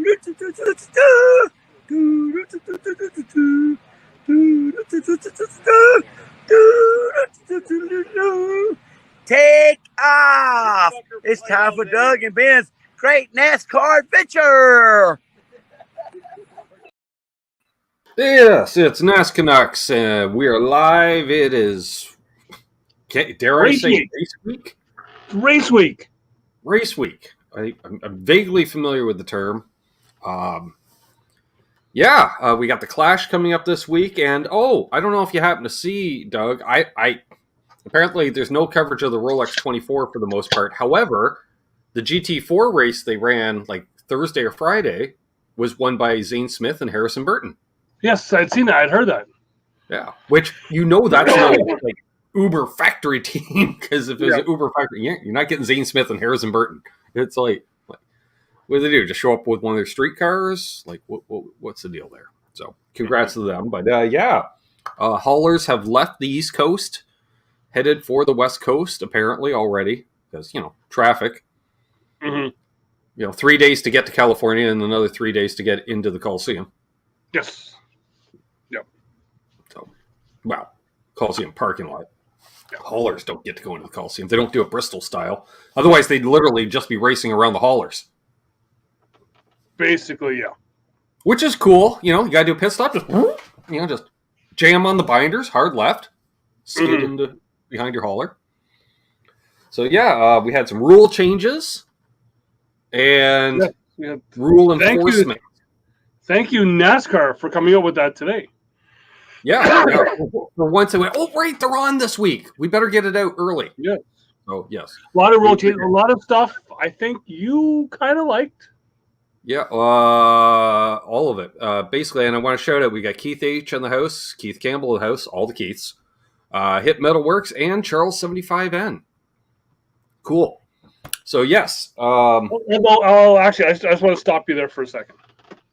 Take off! It's time for Doug and Ben's Great NASCAR Adventure! Yes, it's NasCanucks, and we are live. It is, dare I say, race week? Race week. Race week. I'm vaguely familiar with the term. We got the Clash coming up this week, and I don't know if you happen to see, Doug, I apparently there's no coverage of the Rolex 24 for the most part. However, the GT4 race they ran like Thursday or Friday was won by Zane Smith and Harrison Burton. Yes, I'd seen that. I'd heard that. Yeah, which that's no like Uber factory team, because if it was an Uber factory, you're not getting Zane Smith and Harrison Burton. It's like what do they do? Just show up with one of their street cars? Like what's the deal there? So congrats to them. But haulers have left the East Coast, headed for the West Coast apparently already, because traffic. Mm-hmm. 3 days to get to California and another 3 days to get into the Coliseum. Yes. Yep. So, Coliseum parking lot. Haulers don't get to go into the Coliseum. They don't do it Bristol style. Otherwise, they'd literally just be racing around the haulers. Basically, yeah. Which is cool. You got to do a pit stop. Just jam on the binders, hard left, skid into behind your hauler. So, we had some rule changes and rule enforcement. Thank you, NASCAR, for coming up with that today. Yeah. For once, I went, right, they're on this week. We better get it out early. Yeah. Oh, yes. A lot of rule changes, a lot of stuff I think you kind of liked. Yeah, all of it. Basically, and I want to shout out, we got Keith H. in the house, Keith Campbell in the house, all the Keiths, Hit Metalworks, and Charles 75N. Cool. So, yes. Actually, I just want to stop you there for a second.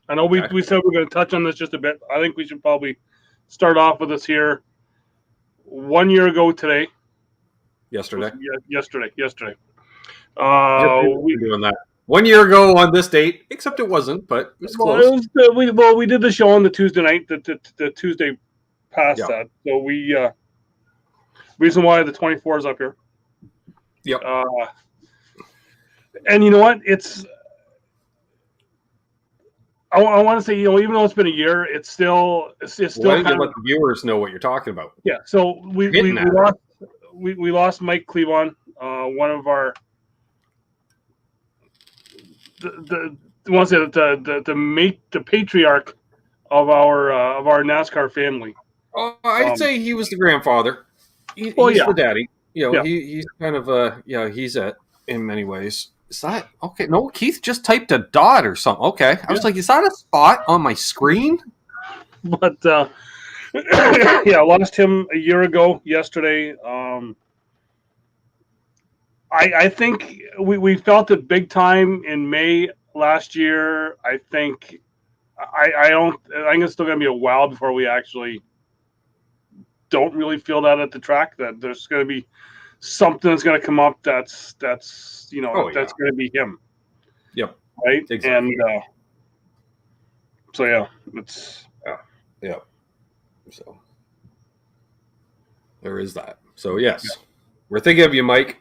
I know we said we're going to touch on this just a bit. I think we should probably start off with this here. 1 year ago today. Yesterday. Yesterday. We're doing that. 1 year ago on this date, except it wasn't, but it was close. We did the show on the Tuesday night, the Tuesday past that. So reason why the 24 is up here. Yep. And you know what? I want to say, even though it's been a year, it's still kind of, let the viewers know what you're talking about. Yeah. So we lost Mike Cleavon, one of our the patriarch of our NASCAR family. I'd say he was the grandfather. He's the daddy. He's kind of he's in many ways. Is that okay? No, Keith just typed a dot or something. Okay, I was like, is that a spot on my screen? But lost him a year ago yesterday. I think we felt it big time in May last year. I think it's still going to be a while before we actually don't really feel that at the track, that there's going to be something that's going to come up that's going to be him. Yep. Right. Exactly. And it's so there is that. So yes, we're thinking of you, Mike.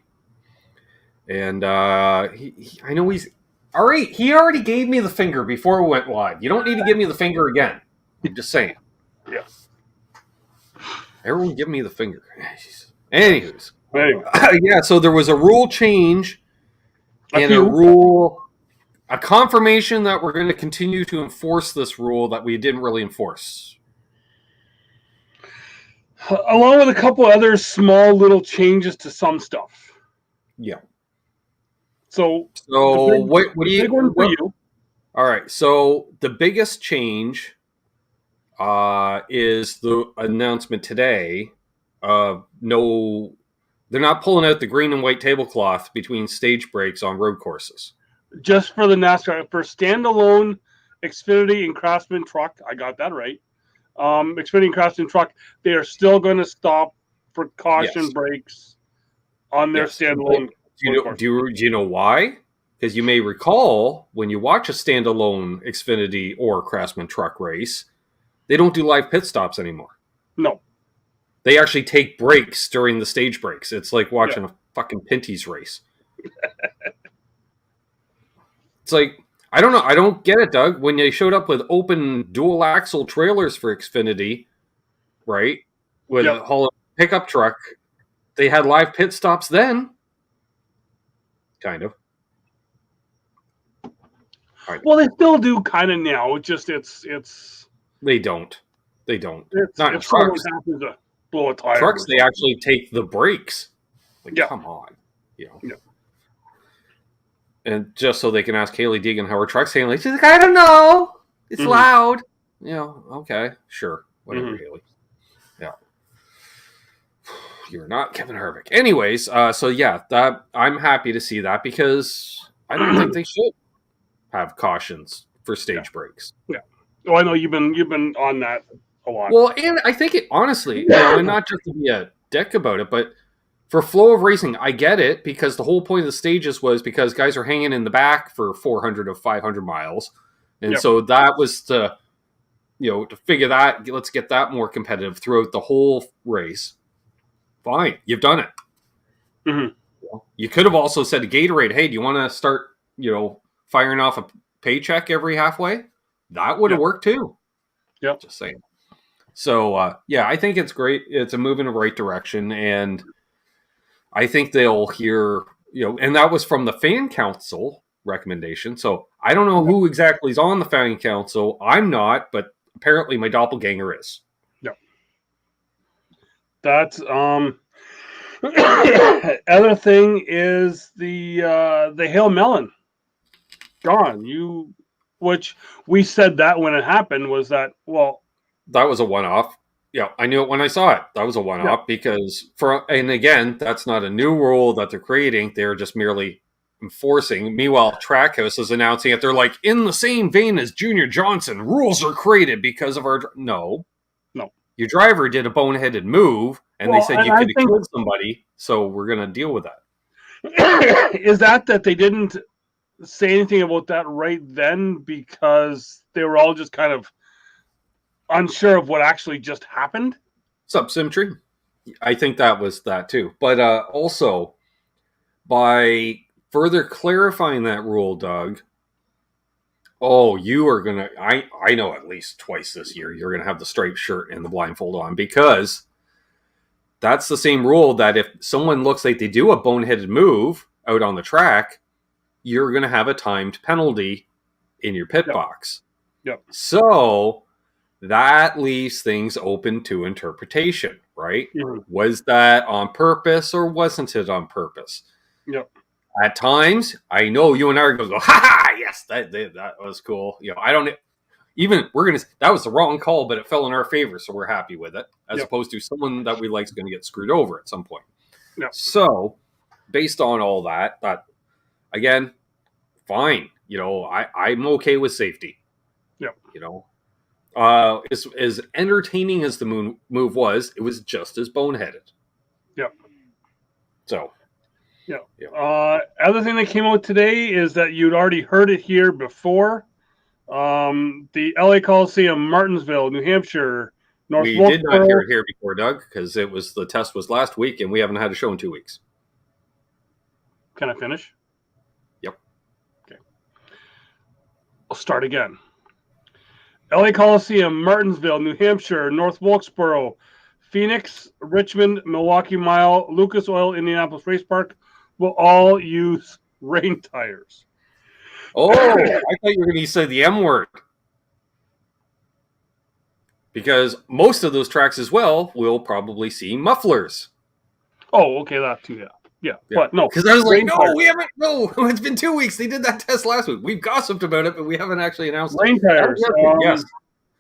And I know he's all right. He already gave me the finger before we went live. You don't need to give me the finger again. I'm just saying. Yeah. Everyone give me the finger. Anyways. So there was a rule change and a confirmation that we're going to continue to enforce this rule that we didn't really enforce. Along with a couple other small little changes to some stuff. Yeah. So what do you? One for you. All right. So the biggest change is the announcement today of no. They're not pulling out the green and white tablecloth between stage breaks on road courses. Just for the NASCAR, for standalone Xfinity and Craftsman truck, I got that right. Xfinity and Craftsman truck, they are still going to stop for caution breaks on their standalone. Do you know why? because you may recall when you watch a standalone Xfinity or Craftsman truck race, they don't do live pit stops anymore. No. They actually take breaks during the stage breaks. It's like watching a fucking Pinty's race. It's like, I don't know. I don't get it, Doug. When they showed up with open dual axle trailers for Xfinity, right? With a haul pickup truck, they had live pit stops then. Kind of. Well, they still do kind of now. It's. They don't. They don't. It's, not in if someone trucks. happens to blow a tire. Trucks, they actually take the brakes. Like, come on. You know. Yeah. And just so they can ask Haley Deegan how her truck's handling. She's like, I don't know. It's loud. You know, okay, sure. Whatever, Haley. Yeah. You're not Kevin Harvick. Anyways, so yeah, that I'm happy to see that because I don't think they should have cautions for stage breaks. Yeah. Oh, I know you've been on that a lot. Well, and I think it honestly, you know, and not just to be a dick about it, but for flow of racing, I get it because the whole point of the stages was because guys are hanging in the back for 400 of 500 miles. And so that was to, you know, to figure that, let's get that more competitive throughout the whole race. Fine. You've done it. Mm-hmm. You could have also said to Gatorade, hey, do you want to start, you know, firing off a paycheck every halfway? That would have worked too. Yep. Just saying. So, yeah, I think it's great. It's a move in the right direction. And I think they'll hear, you know, and that was from the fan council recommendation. So I don't know who exactly is on the fan council. I'm not, but apparently my doppelganger is. Yep. That's other thing is the Hail Melon. John, which we said that when it happened was that, well, that was a one-off. Yeah, I knew it when I saw it. That was a one-off because and again, that's not a new rule that they're creating. They're just merely enforcing. Meanwhile, Trackhouse is announcing it. They're like, in the same vein as Junior Johnson, rules are created because of our... No. Your driver did a boneheaded move, and they said you could have killed somebody, so we're going to deal with that. Is that they didn't say anything about that right then because they were all just kind of unsure of what actually just happened? Symmetry. I think that was that too. But also, by further clarifying that rule, Doug, you are going to... I know at least twice this year you're going to have the striped shirt and the blindfold on because that's the same rule that if someone looks like they do a boneheaded move out on the track, you're going to have a timed penalty in your pit box. Yep. So that leaves things open to interpretation, right? Mm-hmm. Was that on purpose or wasn't it on purpose? Yep. At times, I know you and I are going to go, ha, yes, that was cool. You know, I don't even, that was the wrong call, but it fell in our favor, so we're happy with it, as opposed to someone that we like is going to get screwed over at some point. Yep. So, based on all that, again, fine. You know, I'm okay with safety. Yep. You know, as entertaining as the move was, it was just as boneheaded. Yep. So. Yeah. Other thing that came out today is that you'd already heard it here before. The LA Coliseum, Martinsville, New Hampshire, North. We did not hear it here before, Doug, because the test was last week, and we haven't had a show in 2 weeks. Can I finish? Yep. Okay. I'll start again. LA Coliseum, Martinsville, New Hampshire, North Wilkesboro, Phoenix, Richmond, Milwaukee Mile, Lucas Oil, Indianapolis Race Park will all use rain tires. Oh, I thought you were going to say the M word. Because most of those tracks as well will probably see mufflers. Oh, okay, that too, yeah. But no. Because I was like, we haven't, it's been 2 weeks. They did that test last week. We've gossiped about it, but we haven't actually announced rain tires. Yes.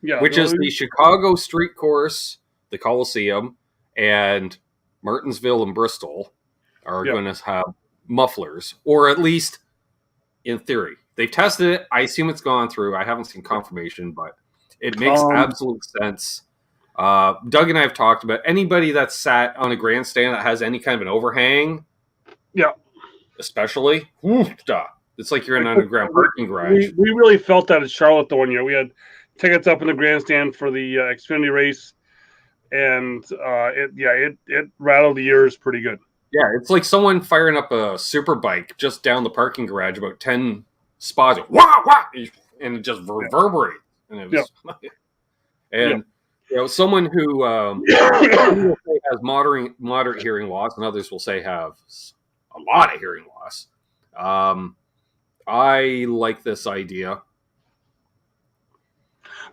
Yeah, which is the Chicago Street Course, the Coliseum, and Martinsville and Bristol are going to have mufflers, or at least in theory. They've tested it. I assume it's gone through. I haven't seen confirmation, but it makes absolute sense. Doug and I have talked about anybody that's sat on a grandstand that has any kind of an overhang. Yeah. Especially, It's like you're in an underground parking garage. We really felt that at Charlotte the one year. We had tickets up in the grandstand for the Xfinity race, and it rattled the ears pretty good. Yeah, it's like someone firing up a super bike just down the parking garage, about 10 spots, wah, wah, and it just reverberates. And it was, and someone who will say has moderate hearing loss, and others will say have a lot of hearing loss. I like this idea,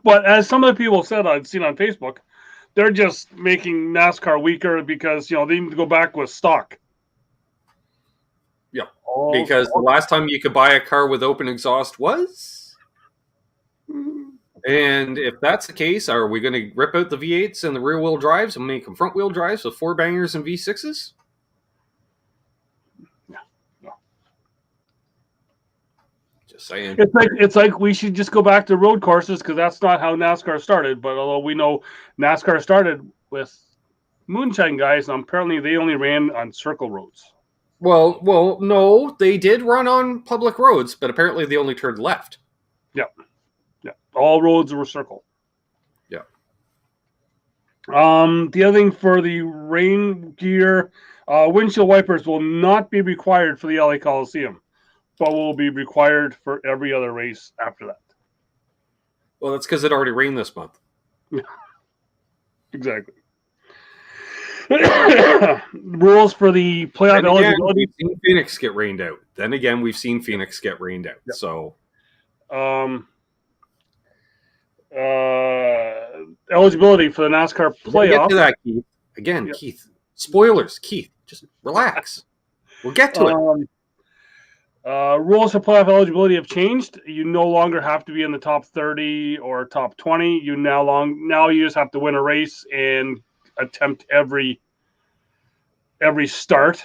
but as some of the people said, I've seen on Facebook, they're just making NASCAR weaker because they need to go back with stock. Yeah, because the last time you could buy a car with open exhaust was. And if that's the case, are we going to rip out the V8s and the rear-wheel drives and make them front-wheel drives with 4-bangers and V6s? No. Just saying. It's like we should just go back to road courses because that's not how NASCAR started. But although we know NASCAR started with moonshine guys, apparently they only ran on circle roads. Well, no, they did run on public roads, but apparently they only turned left. Yeah. All roads were circle. Yeah. The other thing for the rain gear, windshield wipers will not be required for the LA Coliseum, but will be required for every other race after that. Well, that's because it already rained this month. Exactly. Rules for the playoff eligibility. We've seen Phoenix get rained out. Then again, we've seen Phoenix get rained out. Yep. So, eligibility for the NASCAR playoff. Get to that, Keith. Again, yep. Keith. Spoilers, Keith. Just relax. We'll get to it. Rules for playoff eligibility have changed. You no longer have to be in the top 30 or top 20. Now you just have to win a race and attempt every start.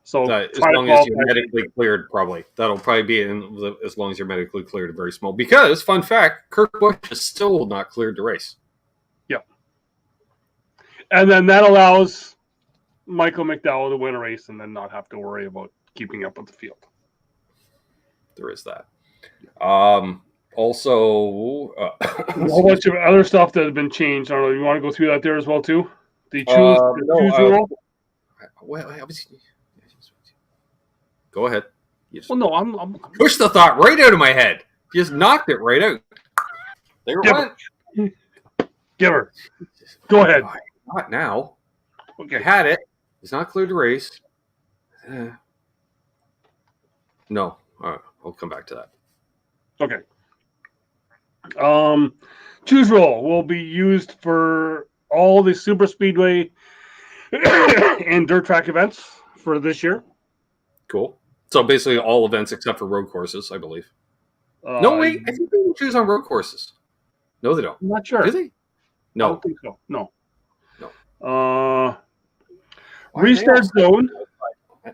So as long as you're medically cleared, probably that'll probably be as long as you're medically cleared. Very small. Because fun fact, Kurt Busch is still not cleared to race. Yep. And then that allows Michael McDowell to win a race and then not have to worry about keeping up with the field. There is that. Also, a whole bunch of other stuff that has been changed. I don't know. You want to go through that there as well too? The choose rule. Well, go ahead. I'm push the thought right out of my head. Just knocked it right out. There it went. Give her. Go ahead. Not now. Okay. You had it. It's not cleared to race. No. All right. I'll come back to that. Okay. Choose roll will be used for all the super speedway and dirt track events for this year. Cool. So basically all events except for road courses, I believe. No, wait. I think they can choose on road courses. No, they don't. I'm not sure. Do they? No. I don't think so. No. Restart zone.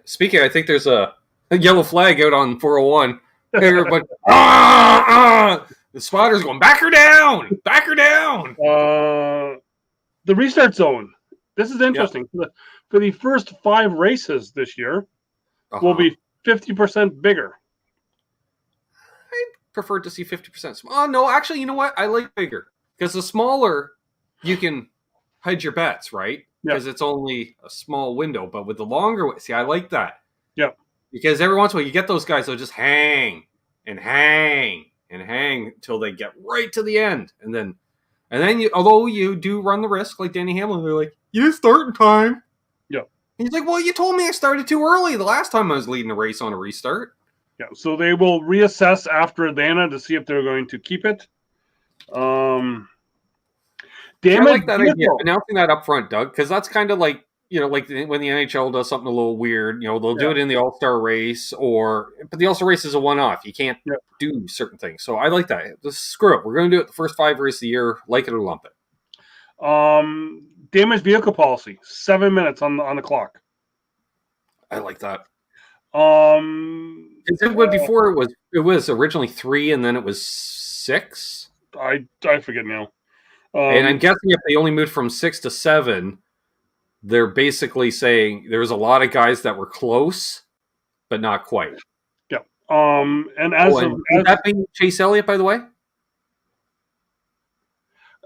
Speaking, I think there's a yellow flag out on 401. Everybody, the spotter's going, back her down. The restart zone. This is interesting. Yep. For the first 5 races this year, will be 50% bigger. I prefer to see 50% small. Oh, no, actually, you know what? I like bigger. Because the smaller, you can hedge your bets, right? Because it's only a small window. But with the longer, see, I like that. Yep. Because every once in a while, you get those guys that'll just hang until they get right to the end. And then you, although you do run the risk, like Danny Hamlin, they're like, you didn't start in time. Yep. And he's like, well, you told me I started too early the last time I was leading a race on a restart. Yeah, so they will reassess after Atlanta to see if they're going to keep it. I like that idea, announcing that up front, Doug, because that's kind of like, like when the NHL does something a little weird, they'll do it in the All-Star race, but the All-Star race is a one-off. You can't do certain things. So I like that. Just screw it. We're going to do it the first 5 races of the year, like it or lump it. Damaged vehicle policy, 7 minutes on the clock. I like that. Before it was originally 3 and then it was 6. I forget now. And I'm guessing if they only moved from 6 to 7, they're basically saying there's a lot of guys that were close, but not quite. Yeah. And as would that be Chase Elliott, by the way?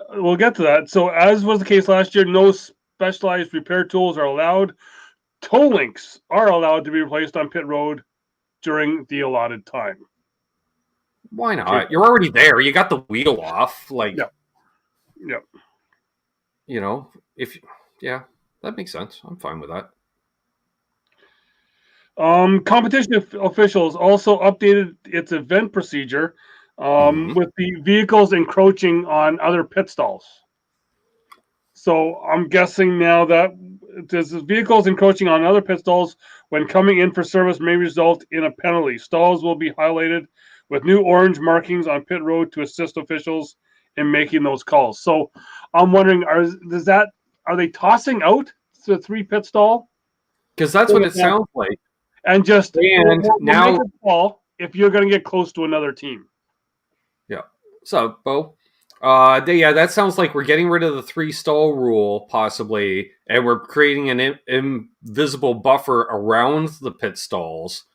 We'll get to that. So, as was the case last year, no specialized repair tools are allowed. Toe links are allowed to be replaced on pit road during the allotted time. Why not? You're already there. You got the wheel off. Like, Yep. You know, that makes sense. I'm fine with that. Competition officials also updated its event procedure with the vehicles encroaching on other pit stalls. So I'm guessing now that the vehicles encroaching on other pit stalls when coming in for service may result in a penalty. Stalls will be highlighted with new orange markings on pit road to assist officials in making those calls. So I'm wondering, are they tossing out the 3 pit stall? Because that's what it sounds like. And just we'll now make a call if you're going to get close to another team. Yeah. So, Bo, that sounds like we're getting rid of the 3 stall rule, possibly, and we're creating an invisible buffer around the pit stalls.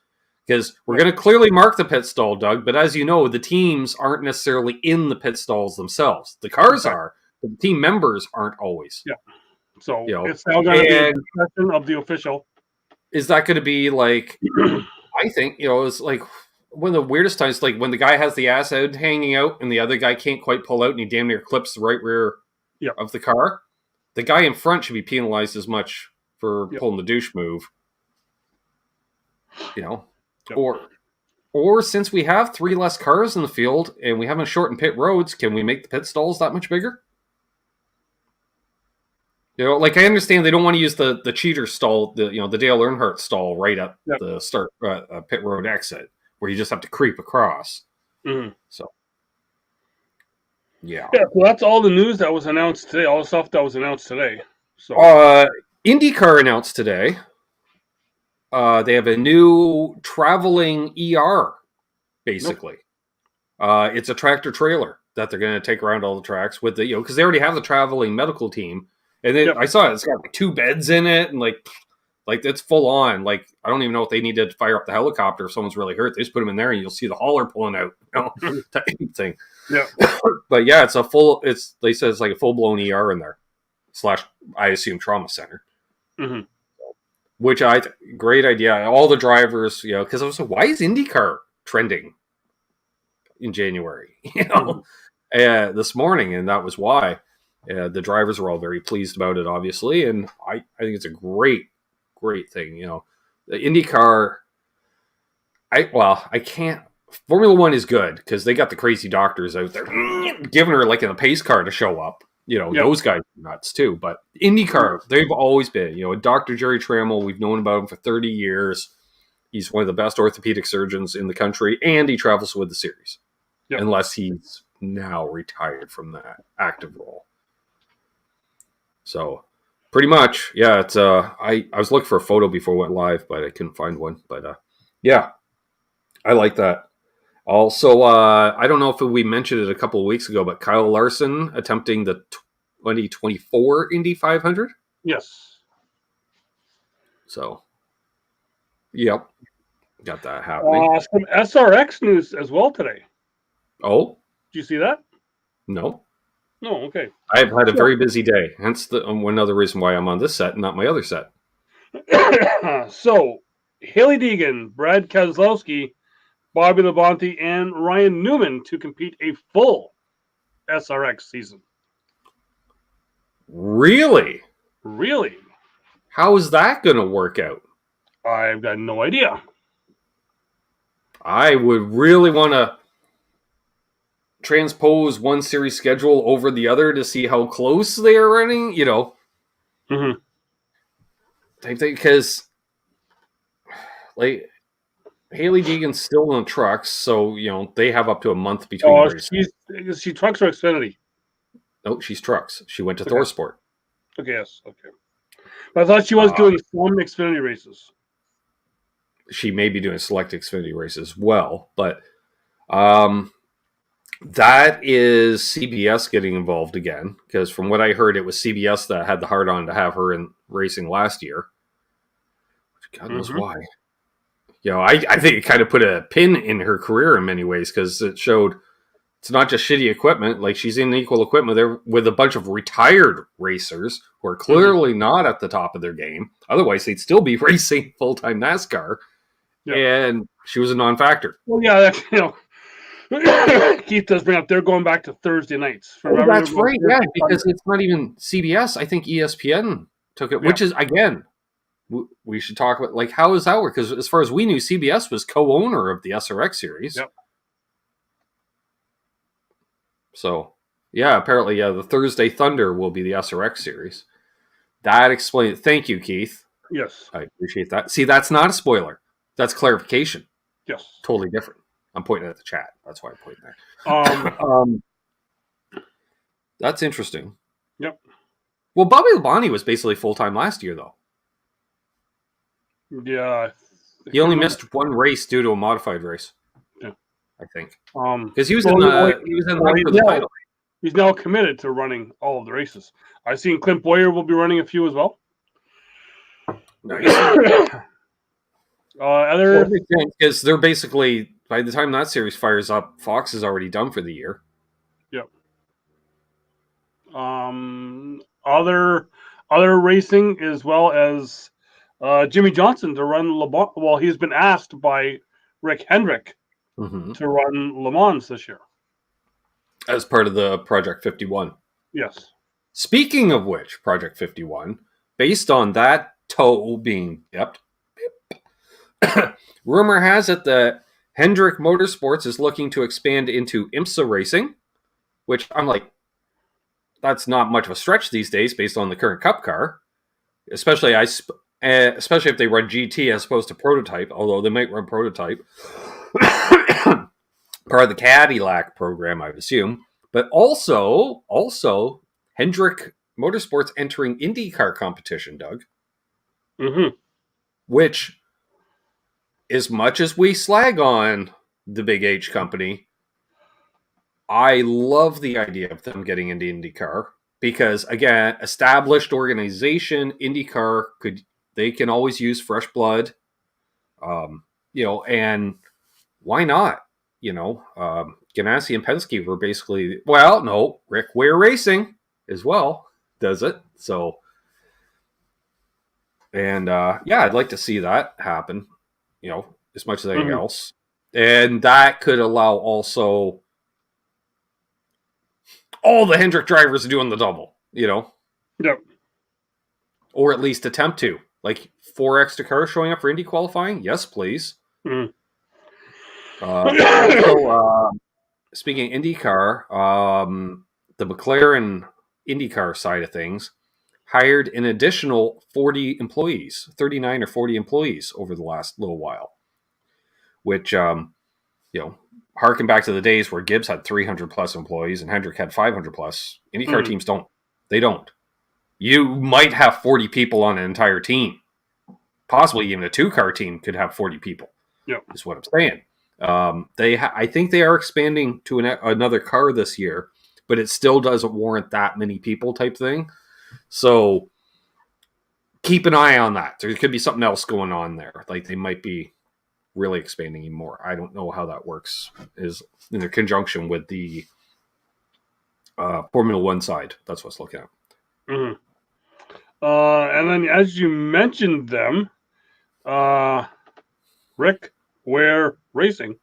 Because we're going to clearly mark the pit stall, Doug, but as you know, the teams aren't necessarily in the pit stalls themselves. The cars are, but the team members aren't always. Yeah. So it's now going to be a discussion of the official. Is that going to be like, I think, it's like one of the weirdest times, like when the guy has the ass out hanging out and the other guy can't quite pull out and he damn near clips the right rear of the car. The guy in front should be penalized as much for pulling the douche move. Or since we have 3 less cars in the field and we haven't shortened pit roads, can we make the pit stalls that much bigger? Like I understand they don't want to use the cheater stall, the Dale Earnhardt stall right at the start pit road exit, where you just have to creep across. Mm-hmm. So, yeah. Well, that's all the news that was announced today. All the stuff that was announced today. So, IndyCar announced today. They have a new traveling ER, basically. It's a tractor trailer that they're going to take around all the tracks with the because they already have the traveling medical team. And then I saw it's got like 2 beds in it, and like it's full on. Like I don't even know if they need to fire up the helicopter if someone's really hurt. They just put them in there, and you'll see the hauler pulling out, type thing. Yeah, but yeah, it's a full. They said it's like a full blown ER in there, / I assume trauma center. Mm-hmm. Which great idea. All the drivers, because I was like, why is IndyCar trending in January? This morning, and that was why. The drivers were all very pleased about it, obviously, and I think it's a great thing. The IndyCar, I can't. Formula One is good because they got the crazy doctors out there giving her like in a pace car to show up. Those guys are nuts too. But IndyCar, they've always been. Dr. Jerry Trammell, we've known about him for 30 years. He's one of the best orthopedic surgeons in the country, and he travels with the series, unless he's now retired from that active role. So, pretty much, yeah. It's I was looking for a photo before it went live, but I couldn't find one. But yeah, I like that. Also, I don't know if we mentioned it a couple of weeks ago, but Kyle Larson attempting the 2024 Indy 500. Yes. So, yep, got that happening. Some SRX news as well today. Oh, did you see that? No. No, okay. I've had a very busy day. Hence one other reason why I'm on this set and not my other set. So, Hailie Deegan, Brad Keselowski, Bobby Labonte, and Ryan Newman to compete a full SRX season. Really? Really? How is that going to work out? I've got no idea. I would really want to transpose one series schedule over the other to see how close they are running, Mm-hmm. Because like Hailie Deegan's still in trucks, so they have up to a month between races. She trucks or Xfinity? No, she's trucks. She went to ThorSport. Okay, yes, okay. But I thought she was doing some Xfinity races. She may be doing select Xfinity races as well, but that is CBS getting involved again, because from what I heard, it was CBS that had the hard on to have her in racing last year. God knows why. I think it kind of put a pin in her career in many ways because it showed it's not just shitty equipment. Like she's in equal equipment there with a bunch of retired racers who are clearly not at the top of their game. Otherwise, they'd still be racing full-time NASCAR. Yep. And she was a non-factor. Well, yeah, Keith does bring up they're going back to Thursday nights. Remember, that's right, yeah, because it's not even CBS. I think ESPN took it, which is, again, we should talk about, like, how does that work? Because as far as we knew, CBS was co-owner of the SRX series. Yep. So, yeah, apparently, the Thursday Thunder will be the SRX series. That explains it. Thank you, Keith. Yes. I appreciate that. See, that's not a spoiler. That's clarification. Yes. Totally different. I'm pointing at the chat. That's why I'm pointing there. That's interesting. Yep. Well, Bobby Labonte was basically full-time last year, though. Yeah. He only missed one race due to a modified race. Yeah. I think. Because he was in the hunt for the title. He's now committed to running all of the races. I've seen Clint Boyer will be running a few as well. Nice. Because they're basically, by the time that series fires up, Fox is already done for the year. Yep. Other racing as well as Jimmy Johnson to run Le Mans. Well, he's been asked by Rick Hendrick to run Le Mans this year as part of the Project 51. Yes. Speaking of which, Project 51, based on that tow being kept, rumor has it that Hendrick Motorsports is looking to expand into IMSA racing, which I'm like, that's not much of a stretch these days based on the current Cup car, especially if they run GT as opposed to prototype, although they might run prototype. Part of the Cadillac program, I would assume. But also Hendrick Motorsports entering IndyCar competition, Doug. Mm-hmm. Which, as much as we slag on the Big H company, I love the idea of them getting into IndyCar because, again, established organization, IndyCar they can always use fresh blood, and why not? Ganassi and Penske were basically, Rick Ware Racing as well does it. So, and I'd like to see that happen, as much as anything else. And that could allow also all the Hendrick drivers doing the double, Yep. Or at least attempt to. Like 4 extra cars showing up for Indy qualifying? Yes, please. Mm. Speaking of IndyCar, the McLaren IndyCar side of things hired an additional 40 employees, 39 or 40 employees over the last little while, which, harken back to the days where Gibbs had 300 plus employees and Hendrick had 500 plus. IndyCar teams don't. They don't. You might have 40 people on an entire team. Possibly even a 2-car team could have 40 people. Yep. Is what I'm saying. I think they are expanding to another car this year, but it still doesn't warrant that many people type thing. So keep an eye on that. There could be something else going on there. Like they might be really expanding even more. I don't know how that works is in their conjunction with the Formula One side. That's what's looking at. Mm-hmm. And then as you mentioned them, Rick Ware Racing.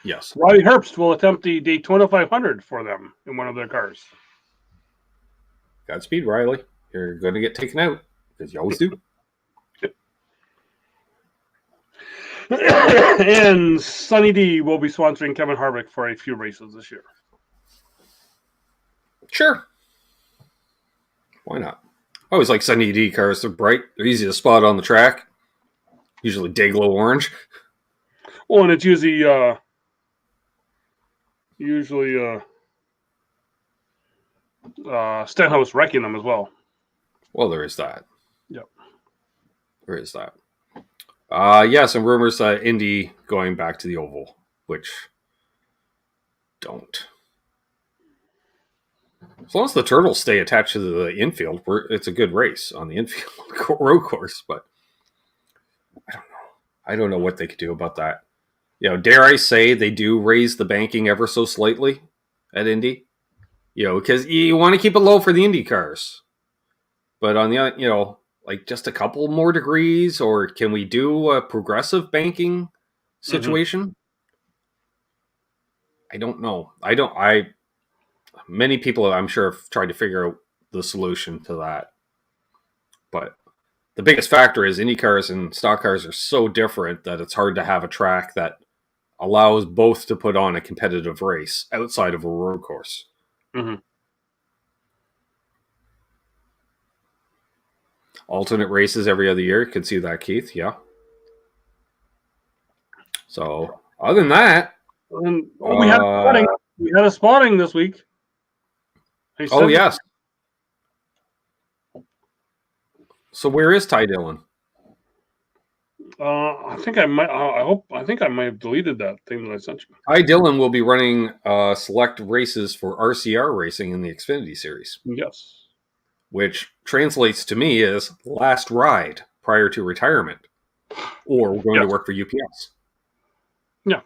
Yes. Roddy Herbst will attempt the Daytona 500 for them in one of their cars. Godspeed, Riley. You're going to get taken out because you always do. And Sunny D will be sponsoring Kevin Harvick for a few races this year. Sure. Why not? I always like Sunny D cars. They're bright. They're easy to spot on the track. Usually Dayglow orange. Well, and it's usually Stenhouse wrecking them as well. Well, there is that. Yep. There is that. Some rumors that Indy going back to the oval, which don't. As long as the turtles stay attached to the infield, it's a good race on the infield road course, but I don't know. I don't know what they could do about that. Dare I say they do raise the banking ever so slightly at Indy? Because you want to keep it low for the Indy cars. But on the other, like just a couple more degrees, or can we do a progressive banking situation? I don't know. Many people I'm sure have tried to figure out the solution to that. But the biggest factor is Indy cars and stock cars are so different that it's hard to have a track that allows both to put on a competitive race outside of a road course. Mm-hmm. Alternate races every other year. Could see that, Keith. Yeah. So other than that, we had a spotting this week. Oh yes. So where is Ty Dillon? I think I might. I think I might have deleted that thing that I sent you. Ty Dillon will be running select races for RCR Racing in the Xfinity Series. Yes. Which translates to me as last ride prior to retirement, or we're going to work for UPS. Yeah.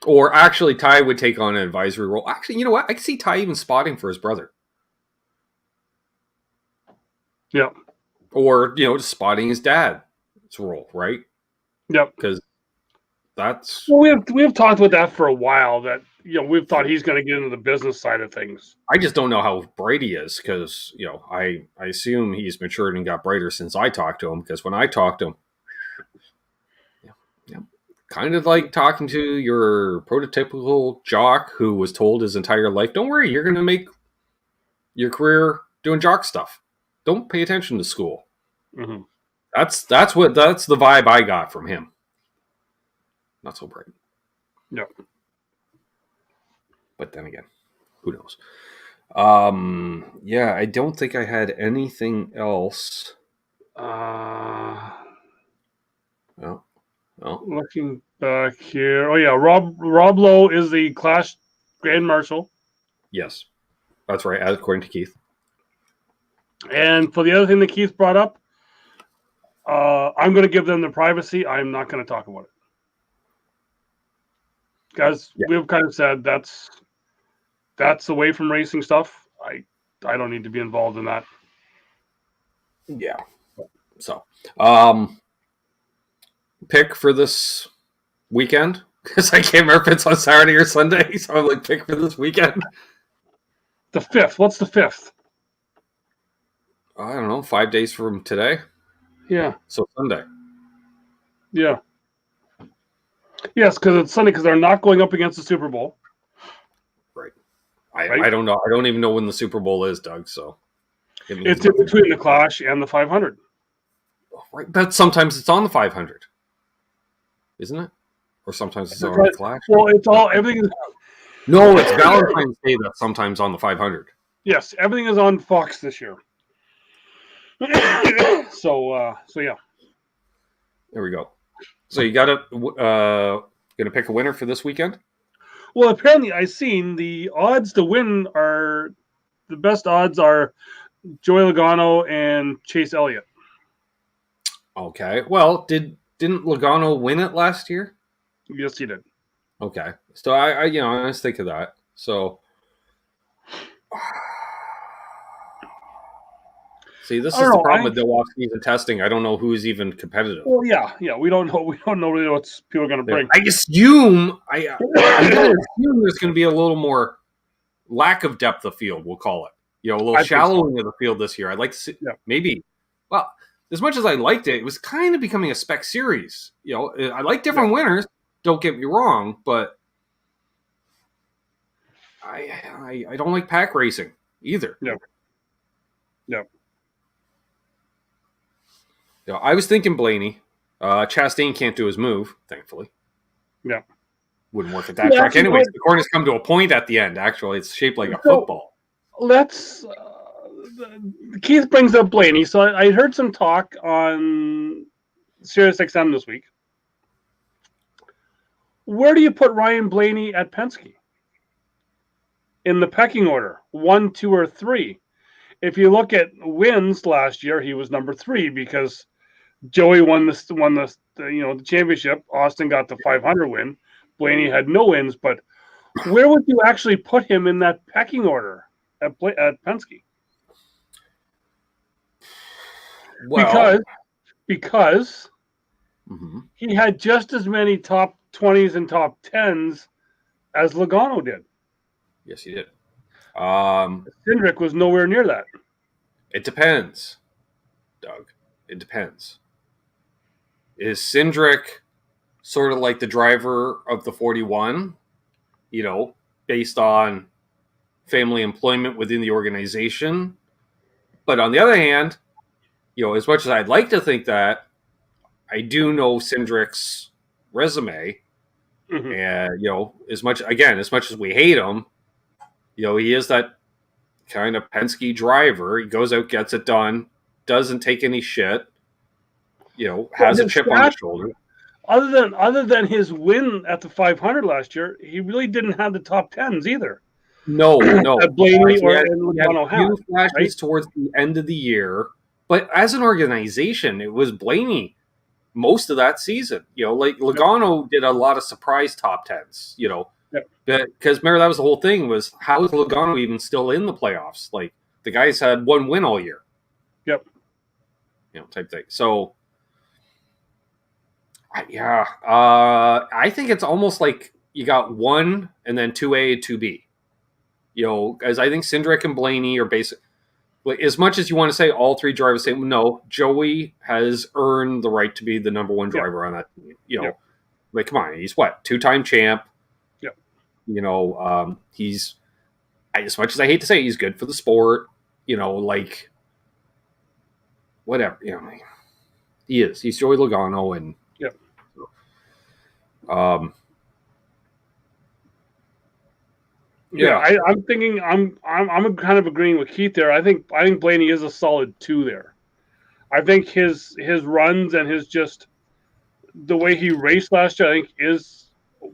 Or actually, Ty would take on an advisory role. Actually, you know what? I can see Ty even spotting for his brother. Yeah. Or, just spotting his dad's role, right? Yep. Because that's... Well, we have talked about that for a while, that, we've thought he's going to get into the business side of things. I just don't know how bright he is because, I assume he's matured and got brighter since I talked to him, because when I talked to him, kind of like talking to your prototypical jock who was told his entire life, don't worry, you're going to make your career doing jock stuff. Don't pay attention to school. Mm-hmm. That's the vibe I got from him. Not so bright. Yep. But then again, who knows? Yeah, I don't think I had anything else. No. Looking back here. Oh yeah, Rob Lowe is the Clash Grand Marshal. Yes. That's right, according to Keith. And for the other thing that Keith brought up, I'm going to give them the privacy. I'm not going to talk about it. Guys, we've kind of said that's away from racing stuff. I don't need to be involved in that. Yeah. So, pick for this weekend, because I can't remember if it's on Saturday or Sunday. So I'm like, pick for this weekend. The 5th. What's the 5th? I don't know. 5 days from today. Yeah. So Sunday. Yeah. Yes, because it's Sunday, because they're not going up against the Super Bowl. Right. I don't know. I don't even know when the Super Bowl is, Doug. So it's in between the Clash and the 500. Right, but sometimes it's on the 500, isn't it? Or sometimes it's on the Clash. Well, everything is. No, it's Valentine's Day that's sometimes on the 500. Yes, everything is on Fox this year. So yeah. There we go. So you got gonna pick a winner for this weekend? Well, apparently I've seen the odds to win the best odds are Joey Logano and Chase Elliott. Okay. Well, didn't Logano win it last year? Yes, he did. Okay. So I let's think of that. So see, this is the problem with the off-season testing. I don't know who's even competitive. Well, yeah, we don't know. We don't know really what people are going to bring. I assume I'm going to assume there's going to be a little more lack of depth of field. We'll call it. A little shallowing of the field this year. I'd like to see maybe. Well, as much as I liked it, it was kind of becoming a spec series. I like different winners. Don't get me wrong, but I don't like pack racing either. No. I was thinking Blaney. Chastain can't do his move, thankfully. Yeah. Wouldn't work at that track. Anyways, the corners come to a point at the end. Actually, it's shaped like a football. Let's. Keith brings up Blaney. So I heard some talk on SiriusXM this week. Where do you put Ryan Blaney at Penske? In the pecking order, 1, 2, or 3. If you look at wins last year, he was number 3 because Joey won the championship. Austin got the 500 win. Blaney had no wins, but where would you actually put him in that pecking order at Penske? Well, Because mhm. he had just as many top 20s and top 10s as Logano did. Yes, he did. Cindric was nowhere near that. It depends, Doug. It depends. Is Cindric sort of like the driver of the 41, based on family employment within the organization? But on the other hand, as much as I'd like to think that, I do know Cindric's resume. Mm-hmm. And, as much as we hate him, he is that kind of Penske driver. He goes out, gets it done, doesn't take any shit, has a chip on his shoulder. Other than his win at the 500 last year, he really didn't have the top 10s either. No. Blaney he had Logano a few flashes towards the end of the year, but as an organization, it was Blaney most of that season. Like Logano did a lot of surprise top 10s. Because remember, that was the whole thing, was how is Logano even still in the playoffs? Like, the guys had one win all year. Yep. Type thing. So, yeah. I think it's almost like you got 1 and then 2A, 2B. As I think Cindric and Blaney are basic. As much as you want to say all three drivers say, no, Joey has earned the right to be the number 1 driver on that team. Like, come on, he's what? 2-time champ. He's, as much as I hate to say, he's good for the sport. Like, whatever. He is. He's Joey Logano, and I'm thinking. I'm kind of agreeing with Keith there. I think Blaney is a solid 2 there. I think his runs and his just the way he raced last year, I think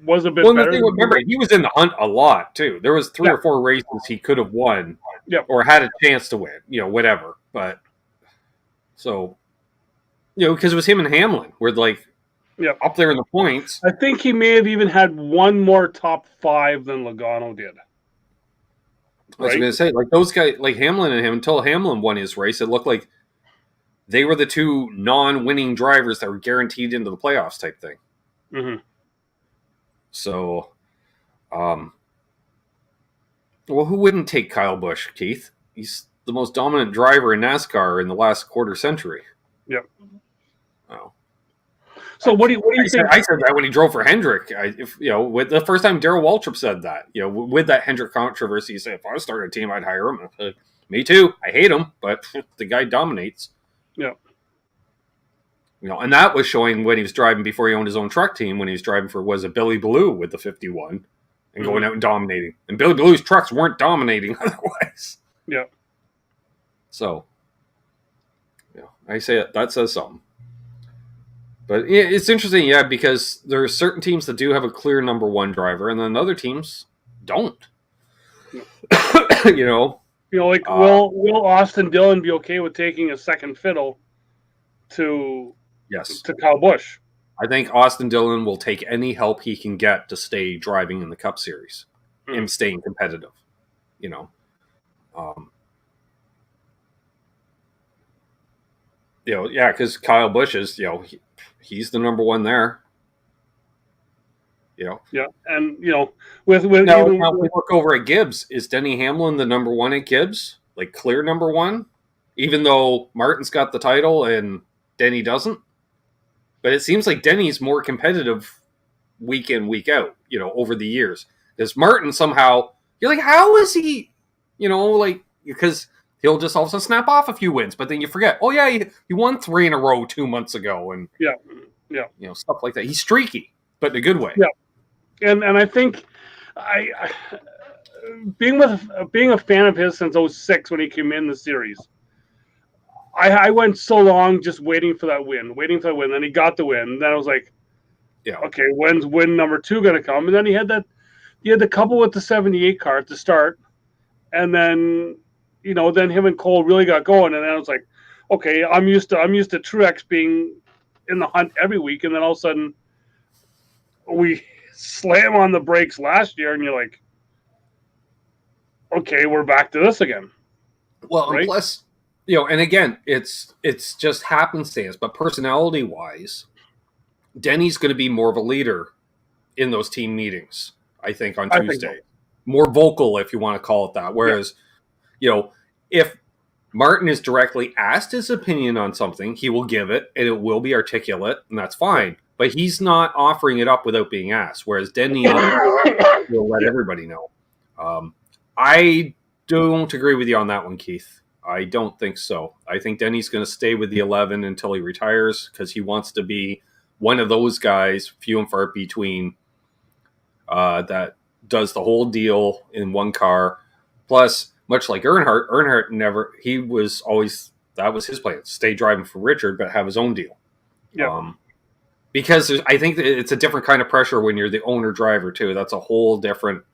was a bit better. Remember, he was in the hunt a lot too. There was 3 or 4 races he could have won, or had a chance to win. Whatever. But so, because it was him and Hamlin were like, up there in the points. I think he may have even had one more top 5 than Logano did. I was going to say, like, those guys, like Hamlin and him, until Hamlin won his race, it looked like they were the 2 non-winning drivers that were guaranteed into the playoffs type thing. Mm-hmm. So, well, who wouldn't take Kyle Busch, Keith? He's the most dominant driver in NASCAR in the last quarter century. Yep. Oh. So what do you think? I said that when he drove for Hendrick. With the first time Darrell Waltrip said that, with that Hendrick controversy, he said, if I started a team, I'd hire him. Me too. I hate him, but the guy dominates. Yeah. And that was showing when he was driving before he owned his own truck team, when he was driving for, was it Billy Ballou with the 51 and going out and dominating. And Billy Ballou's trucks weren't dominating otherwise. Yeah. So, I say that says something. But it's interesting, because there are certain teams that do have a clear number 1 driver, and then other teams don't. Like, will Austin Dillon be okay with taking a second fiddle to Kyle Busch? I think Austin Dillon will take any help he can get to stay driving in the Cup Series and staying competitive. Because Kyle Busch is, he's the number 1 there. Yeah, and with now we look over at Gibbs. Is Denny Hamlin the number 1 at Gibbs? Like, clear number 1, even though Martin's got the title and Denny doesn't. But it seems like Denny's more competitive week in, week out. Over the years, because Martin somehow, you're like, how is he? Because he'll just all of a sudden snap off a few wins, but then you forget. Oh yeah, he won 3 in a row 2 months ago, and stuff like that. He's streaky, but in a good way. Yeah. And I think being a fan of his since 2006 when he came in the series, I went so long just waiting for that win. Then he got the win. And then I was like, okay, when's win number 2 going to come? And then he had the couple with the 78 car at the start, and then then him and Cole really got going. And then I was like, okay, I'm used to Truex being in the hunt every week, and then all of a sudden we slam on the brakes last year, and you're like, okay, we're back to this again. Well, and right? plus, and again, it's just happenstance, but personality wise, Denny's going to be more of a leader in those team meetings. I think on Tuesday, more vocal, if you want to call it that. Whereas, if Martin is directly asked his opinion on something, he will give it, and it will be articulate, and that's fine. But he's not offering it up without being asked. Whereas Denny will let everybody know. I don't agree with you on that one, Keith. I don't think so. I think Denny's going to stay with the 11 until he retires because he wants to be one of those guys, few and far between, that does the whole deal in one car. Plus, much like Earnhardt that was his plan. Stay driving for Richard, but have his own deal. Yeah. Because I think that it's a different kind of pressure when you're the owner driver too. That's a whole different.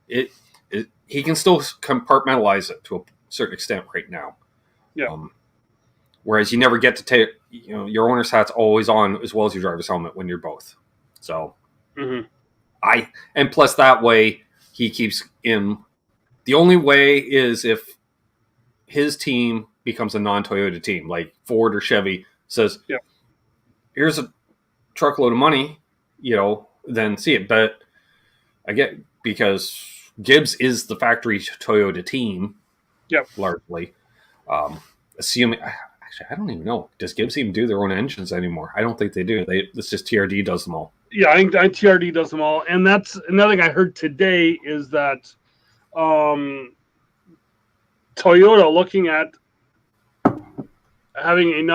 He can still compartmentalize it to a certain extent right now. Yeah. Whereas you never get to take, your owner's hat's always on as well as your driver's helmet when you're both. So, and plus that way he keeps in. The only way is if his team becomes a non-Toyota team, like Ford or Chevy says, here's a truckload of money, then see it. But I get, because Gibbs is the factory Toyota team, largely. Assuming, actually, I don't even know. Does Gibbs even do their own engines anymore? I don't think they do. It's just TRD does them all. Yeah, I think TRD does them all. And that's another thing I heard today is that Toyota looking at having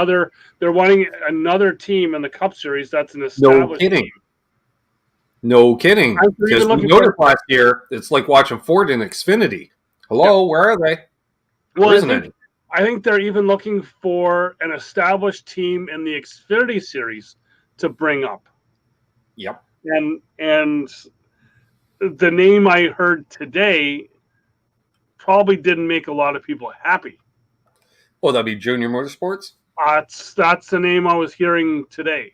they're wanting another team in the Cup Series that's an established team. No kidding. Because we noticed last year, it's like watching Ford in Xfinity. Hello, where are they? Well, I think they're even looking for an established team in the Xfinity Series to bring up. Yep. And the name I heard today probably didn't make a lot of people happy. Oh, that'd be Junior Motorsports? That's the name I was hearing today.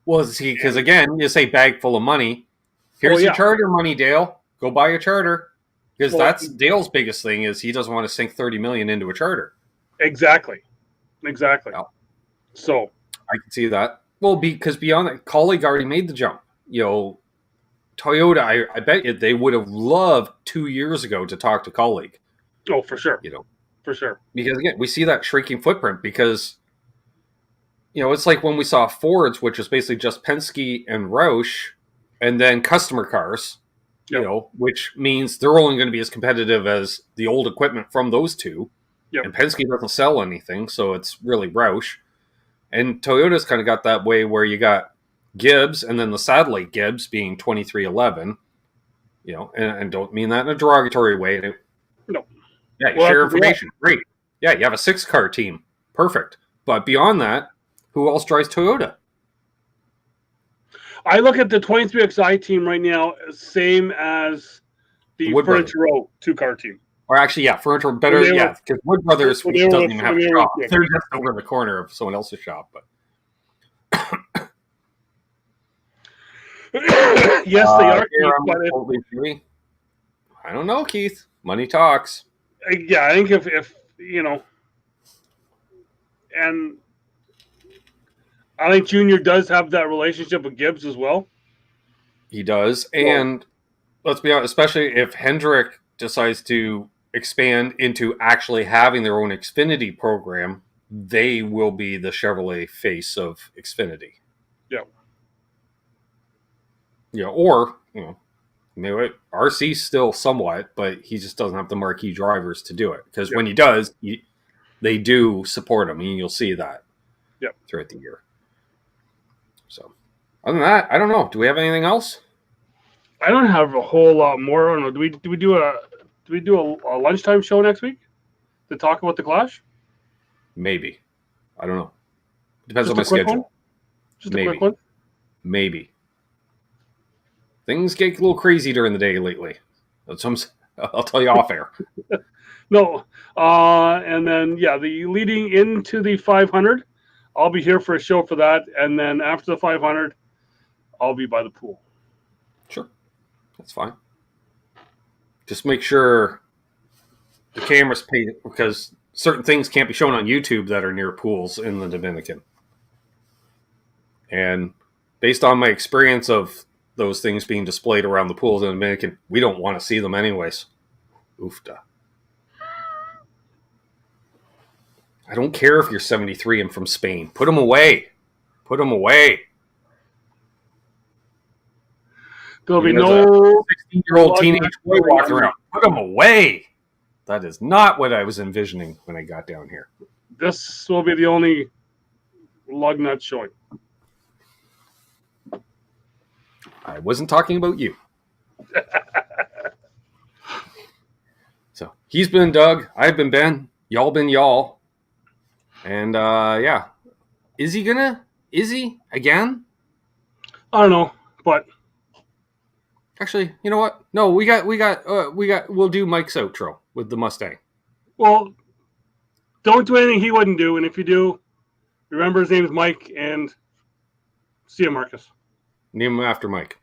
Well, see, because again, you say bag full of money. Here's your charter money, Dale. Go buy a charter. Because that's Dale's biggest thing is he doesn't want to sink $30 million into a charter. Exactly. Well, so I can see that. Well, because beyond that, Colleague already made the jump. Toyota, I bet you they would have loved 2 years ago to talk to Colleague. Oh, for sure. For sure. Because again, we see that shrinking footprint because, it's like when we saw Fords, which was basically just Penske and Roush, and then customer cars, which means they're only going to be as competitive as the old equipment from those two. Yep. And Penske doesn't sell anything, so it's really Roush. And Toyota's kind of got that way where you got Gibbs and then the satellite Gibbs being 2311, and don't mean that in a derogatory way. No. Yeah, you share information. Great. Yeah, you have a 6-car team. Perfect. But beyond that, who else drives Toyota? I look at the 23XI team right now, same as the Furniture Row 2-car team. Or actually, Furniture better, because Wood Brothers doesn't even have a shop. They're just over the corner of someone else's shop. But yes, they are. Keith, I don't know, Keith. Money talks. Yeah, I think if and I think Junior does have that relationship with Gibbs as well. He does, and let's be honest, especially if Hendrick decides to expand into actually having their own Xfinity program, they will be the Chevrolet face of Xfinity. Or maybe RC still somewhat, but he just doesn't have the marquee drivers to do it. Because when he does, they do support him, and you'll see that throughout the year. So, other than that, I don't know. Do we have anything else? I don't have a whole lot more. I don't know. Do we do a lunchtime show next week to talk about the Clash? Maybe. I don't know. Depends on my schedule. Just a quick one. Maybe. Things get a little crazy during the day lately. I'll tell you off air. No. And then, yeah, the leading into the 500, I'll be here for a show for that. And then after the 500, I'll be by the pool. Sure. That's fine. Just make sure the cameras pay, because certain things can't be shown on YouTube that are near pools in the Dominican. And based on my experience of those things being displayed around the pools in the Dominican, we don't want to see them anyways. Oofda. I don't care if you're 73 and from Spain. Put them away. Put them away. There'll be Even as no a 16-year-old teenage boy walking around. Put them away. That is not what I was envisioning when I got down here. This will be the only lug nut showing. I wasn't talking about you. So he's been Doug. I've been Ben. Y'all been y'all. And yeah, is he again? I don't know, but Actually, you know what? No, we'll do Mike's outro with the Mustang. well, don't do anything he wouldn't do, and if you do, remember his name is Mike, and see you, Marcus. Name him after Mike.